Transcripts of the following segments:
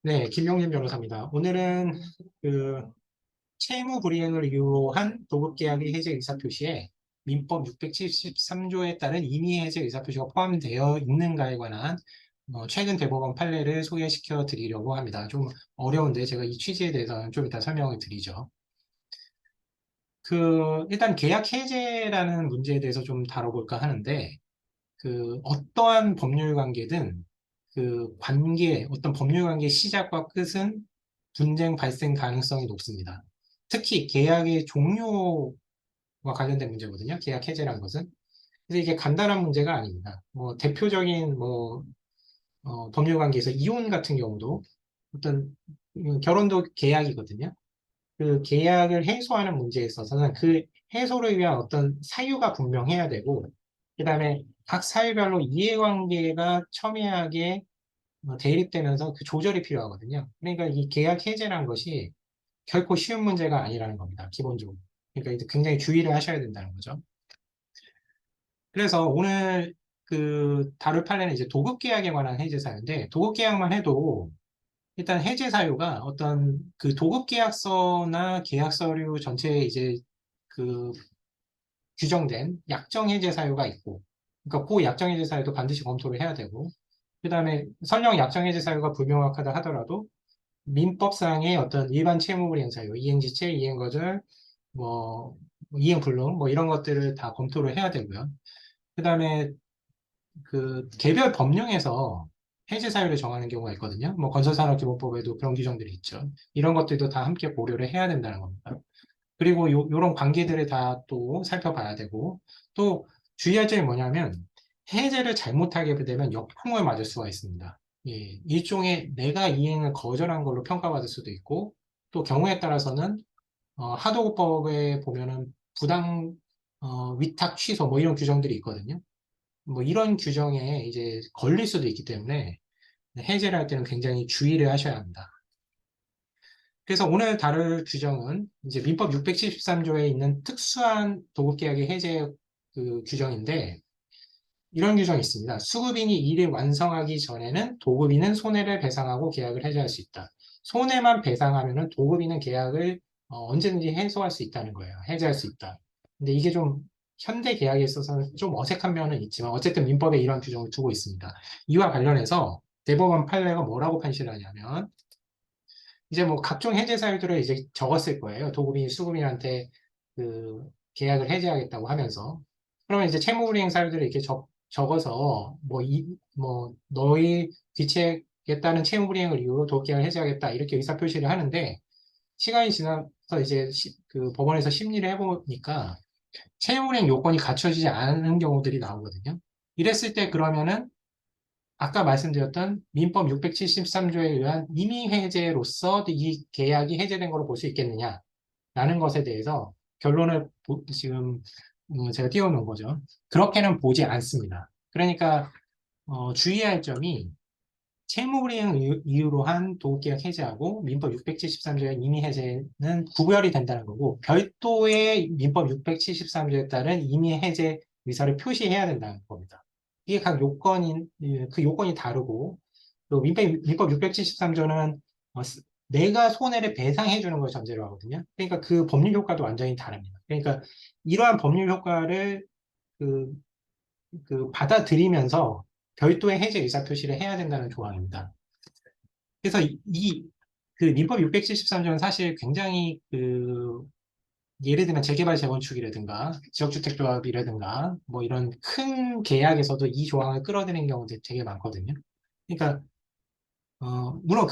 네, 김용진 변호사입니다. 오늘은 그 채무 불이행을 이유로 한 도급계약의 해제 의사표시에 민법 673조에 따른 임의 해제 의사표시가 포함되어 있는가에 관한 최근 대법원 판례를 소개시켜 드리려고 합니다. 좀 어려운데 제가 이 취지에 대해서는 좀 이따 설명을 드리죠. 일단 계약 해제라는 문제에 대해서 좀 다뤄볼까 하는데, 어떠한 법률 관계든 어떤 법률 관계의 시작과 끝은 분쟁 발생 가능성이 높습니다. 특히 계약의 종료와 관련된 문제거든요. 계약 해제라는 것은. 그래서 이게 간단한 문제가 아닙니다. 대표적인 법률 관계에서 이혼 같은 경우도 어떤 결혼도 계약이거든요. 그 계약을 해소하는 문제에 있어서는 그 해소를 위한 어떤 사유가 분명해야 되고, 그다음에 각 사유별로 이해관계가 첨예하게 대립되면서 그 조절이 필요하거든요. 그러니까 이 계약 해제라는 것이 결코 쉬운 문제가 아니라는 겁니다. 기본적으로. 그러니까 이제 굉장히 주의를 하셔야 된다는 거죠. 그래서 오늘 다룰 판례는 이제 도급계약에 관한 해제 사유인데, 도급계약만 해도 일단 해제 사유가 어떤 도급계약서나 계약서류 전체에 이제 그 규정된 약정 해제 사유가 있고, 그러니까 그 약정 해제 사유도 반드시 검토를 해야 되고, 그 다음에 설령 약정 해제 사유가 불명확하다 하더라도 민법상의 어떤 일반 채무불이행 사유, 이행지체, 이행거절, 뭐 이행불능, 뭐 이런 것들을 다 검토를 해야 되고요. 그 다음에 개별 법령에서 해제 사유를 정하는 경우가 있거든요. 뭐 건설산업기본법에도 그런 규정들이 있죠. 이런 것들도 다 함께 고려를 해야 된다는 겁니다. 그리고 요런 관계들을 다 또 살펴봐야 되고, 또 주의할 점이 뭐냐면 해제를 잘못하게 되면 역풍을 맞을 수가 있습니다. 예, 일종의 내가 이행을 거절한 걸로 평가받을 수도 있고, 또 경우에 따라서는 하도급법에 보면은 부당 위탁 취소 뭐 이런 규정들이 있거든요. 뭐 이런 규정에 이제 걸릴 수도 있기 때문에 해제를 할 때는 굉장히 주의를 하셔야 합니다. 그래서 오늘 다룰 규정은 이제 민법 673조에 있는 특수한 도급계약의 해제 규정인데, 이런 규정이 있습니다. 수급인이 일을 완성하기 전에는 도급인은 손해를 배상하고 계약을 해제할 수 있다. 손해만 배상하면은 도급인은 계약을 언제든지 해소할 수 있다는 거예요. 해제할 수 있다. 근데 이게 좀 현대 계약에 있어서는 좀 어색한 면은 있지만 어쨌든 민법에 이런 규정을 두고 있습니다. 이와 관련해서 대법원 판례가 뭐라고 판시를 하냐면, 이제 뭐 각종 해제 사유들을 이제 적었을 거예요. 도급인이 수급인한테 그 계약을 해제하겠다고 하면서. 그러면 이제 채무불이행 사유들을 이렇게 적어서 너희 귀책했다는 채무불이행을 이유로 도급계약을 해제하겠다 이렇게 의사표시를 하는데, 시간이 지나서 이제 법원에서 심리를 해보니까 채무불이행 요건이 갖춰지지 않은 경우들이 나오거든요. 이랬을 때 그러면은 아까 말씀드렸던 민법 673조에 의한 임의해제로서 이 계약이 해제된 걸로 볼 수 있겠느냐라는 것에 대해서 결론을 지금 제가 띄워놓은 거죠. 그렇게는 보지 않습니다. 그러니까 주의할 점이 채무불이행 이유로 한 도급계약 해제하고 민법 673조의 임의해제는 구별이 된다는 거고, 별도의 민법 673조에 따른 임의해제 의사를 표시해야 된다는 겁니다. 이게 각 요건이 다르고, 또 민법 673조는 내가 손해를 배상해 주는 걸 전제로 하거든요. 그러니까 그 법률 효과도 완전히 다릅니다. 그러니까 이러한 법률 효과를 그, 받아들이면서 별도의 해제 의사 표시를 해야 된다는 조항입니다. 그래서 민법 673조는 사실 굉장히 예를 들면 재개발 재건축이라든가 지역주택조합이라든가 뭐 이런 큰 계약에서도 이 조항을 끌어들이는 경우도 되게 많거든요. 그러니까 물론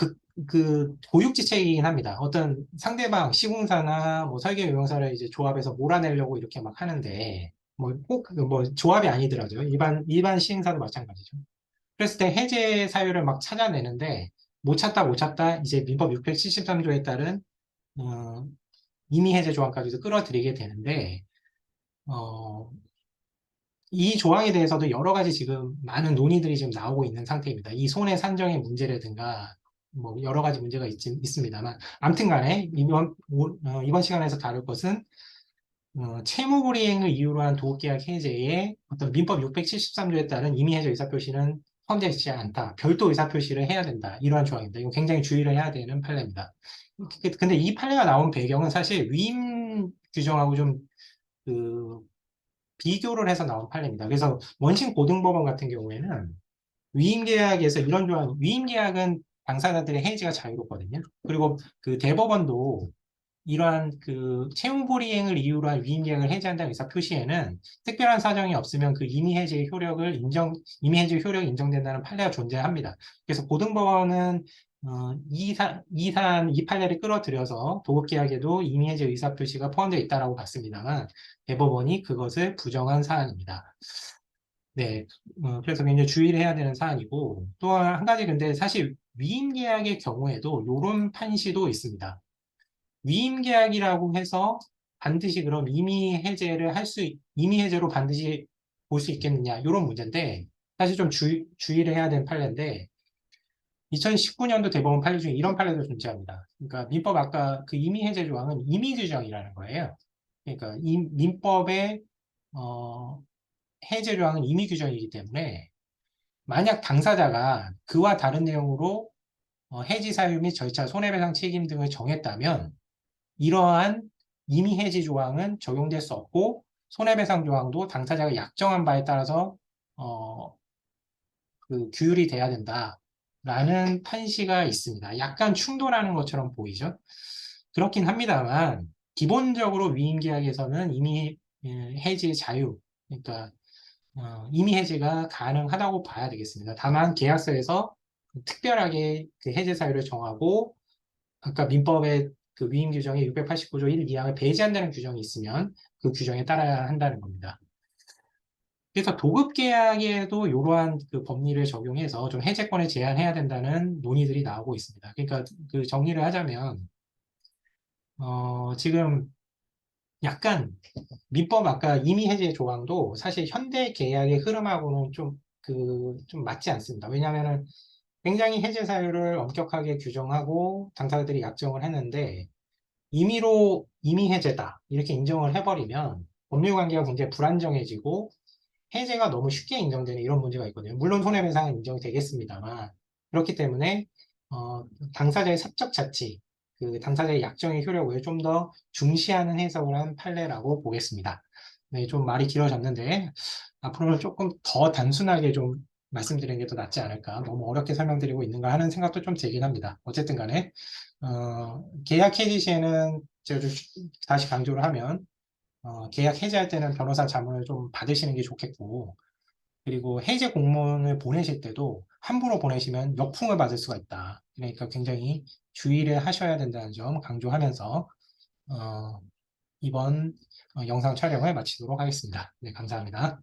고육지책이긴 합니다. 어떤 상대방 시공사나 뭐 설계유형사를 이제 조합에서 몰아내려고 이렇게 막 하는데, 뭐 꼭 뭐 조합이 아니더라도요. 일반 시행사도 마찬가지죠. 그랬을 때 해제 사유를 막 찾아내는데 못 찾다 이제 민법 673조에 따른 어, 임의 해제 조항까지도 끌어들이게 되는데, 어, 이 조항에 대해서도 여러 가지 지금 많은 논의들이 지금 나오고 있는 상태입니다. 이 손해 산정의 문제라든가 뭐 여러 가지 문제가 있습니다만, 아무튼 간에 이번 시간에서 다룰 것은 채무불이행을 이유로 한 도급계약 해제의 어떤 민법 673조에 따른 임의해제 의사표시는 포함되지 않다. 별도 의사표시를 해야 된다. 이러한 조항입니다. 이거 굉장히 주의를 해야 되는 판례입니다. 근데 이 판례가 나온 배경은 사실 위임 규정하고 좀 그 비교를 해서 나온 판례입니다. 그래서 원심 고등법원 같은 경우에는 위임계약에서 이런 조항, 위임계약은 당사자들의 해지가 자유롭거든요. 그리고 그 대법원도 이러한 그 채용불이행을 이유로 한 위임계약을 해지한다는 의사 표시에는 특별한 사정이 없으면 그 임의해지의 효력을 임의해지 효력이 인정된다는 판례가 존재합니다. 그래서 고등법원은 이 판례를 끌어들여서 도급계약에도 임의해지 의사표시가 포함되어 있다고 봤습니다만 대법원이 그것을 부정한 사안입니다. 네, 그래서 굉장히 주의를 해야 되는 사안이고 또 한 가지 근데 사실 위임계약의 경우에도 이런 판시도 있습니다. 위임계약이라고 해서 반드시 그럼 임의해제로 반드시 볼 수 있겠느냐, 이런 문제인데, 사실 좀 주의를 해야 되는 판례인데, 2019년도 대법원 판례 중에 이런 판례도 존재합니다. 그러니까 민법 아까 그 임의해제 조항은 임의규정이라는 거예요. 그러니까 민법의 해제 조항은 임의규정이기 때문에, 만약 당사자가 그와 다른 내용으로 해지 사유 및 절차, 손해배상 책임 등을 정했다면, 이러한 임의해지 조항은 적용될 수 없고 손해배상 조항도 당사자가 약정한 바에 따라서 어, 그 규율이 돼야 된다라는 판시가 있습니다. 약간 충돌하는 것처럼 보이죠? 그렇긴 합니다만 기본적으로 위임계약에서는 이미 해지 자유, 그러니까 임의 해지가 가능하다고 봐야 되겠습니다. 다만 계약서에서 특별하게 그 해제 사유를 정하고 아까 민법의 그 위임 규정에 689조 1, 2항을 배제한다는 규정이 있으면 그 규정에 따라야 한다는 겁니다. 그래서 도급 계약에도 이러한 그 법리를 적용해서 좀 해제권을 제한해야 된다는 논의들이 나오고 있습니다. 그러니까 그 정리를 하자면 지금 약간 민법 아까 임의 해제 조항도 사실 현대 계약의 흐름하고는 좀 맞지 않습니다. 왜냐하면 굉장히 해제 사유를 엄격하게 규정하고 당사자들이 약정을 했는데 임의 해제다 이렇게 인정을 해버리면 법률 관계가 굉장히 불안정해지고 해제가 너무 쉽게 인정되는 이런 문제가 있거든요. 물론 손해배상은 인정이 되겠습니다만 그렇기 때문에 당사자의 사적 자치, 그 당사자의 약정의 효력을 좀 더 중시하는 해석을 한 판례라고 보겠습니다. 네, 좀 말이 길어졌는데 앞으로는 조금 더 단순하게 좀 말씀드리는 게 더 낫지 않을까. 너무 어렵게 설명드리고 있는가 하는 생각도 좀 들긴 합니다. 어쨌든 간에 계약 해지 시에는 제가 좀 다시 강조를 하면 계약 해지할 때는 변호사 자문을 좀 받으시는 게 좋겠고 그리고 해제 공문을 보내실 때도 함부로 보내시면 역풍을 맞을 수가 있다. 그러니까 굉장히 주의를 하셔야 된다는 점 강조하면서 이번 영상 촬영을 마치도록 하겠습니다. 네, 감사합니다.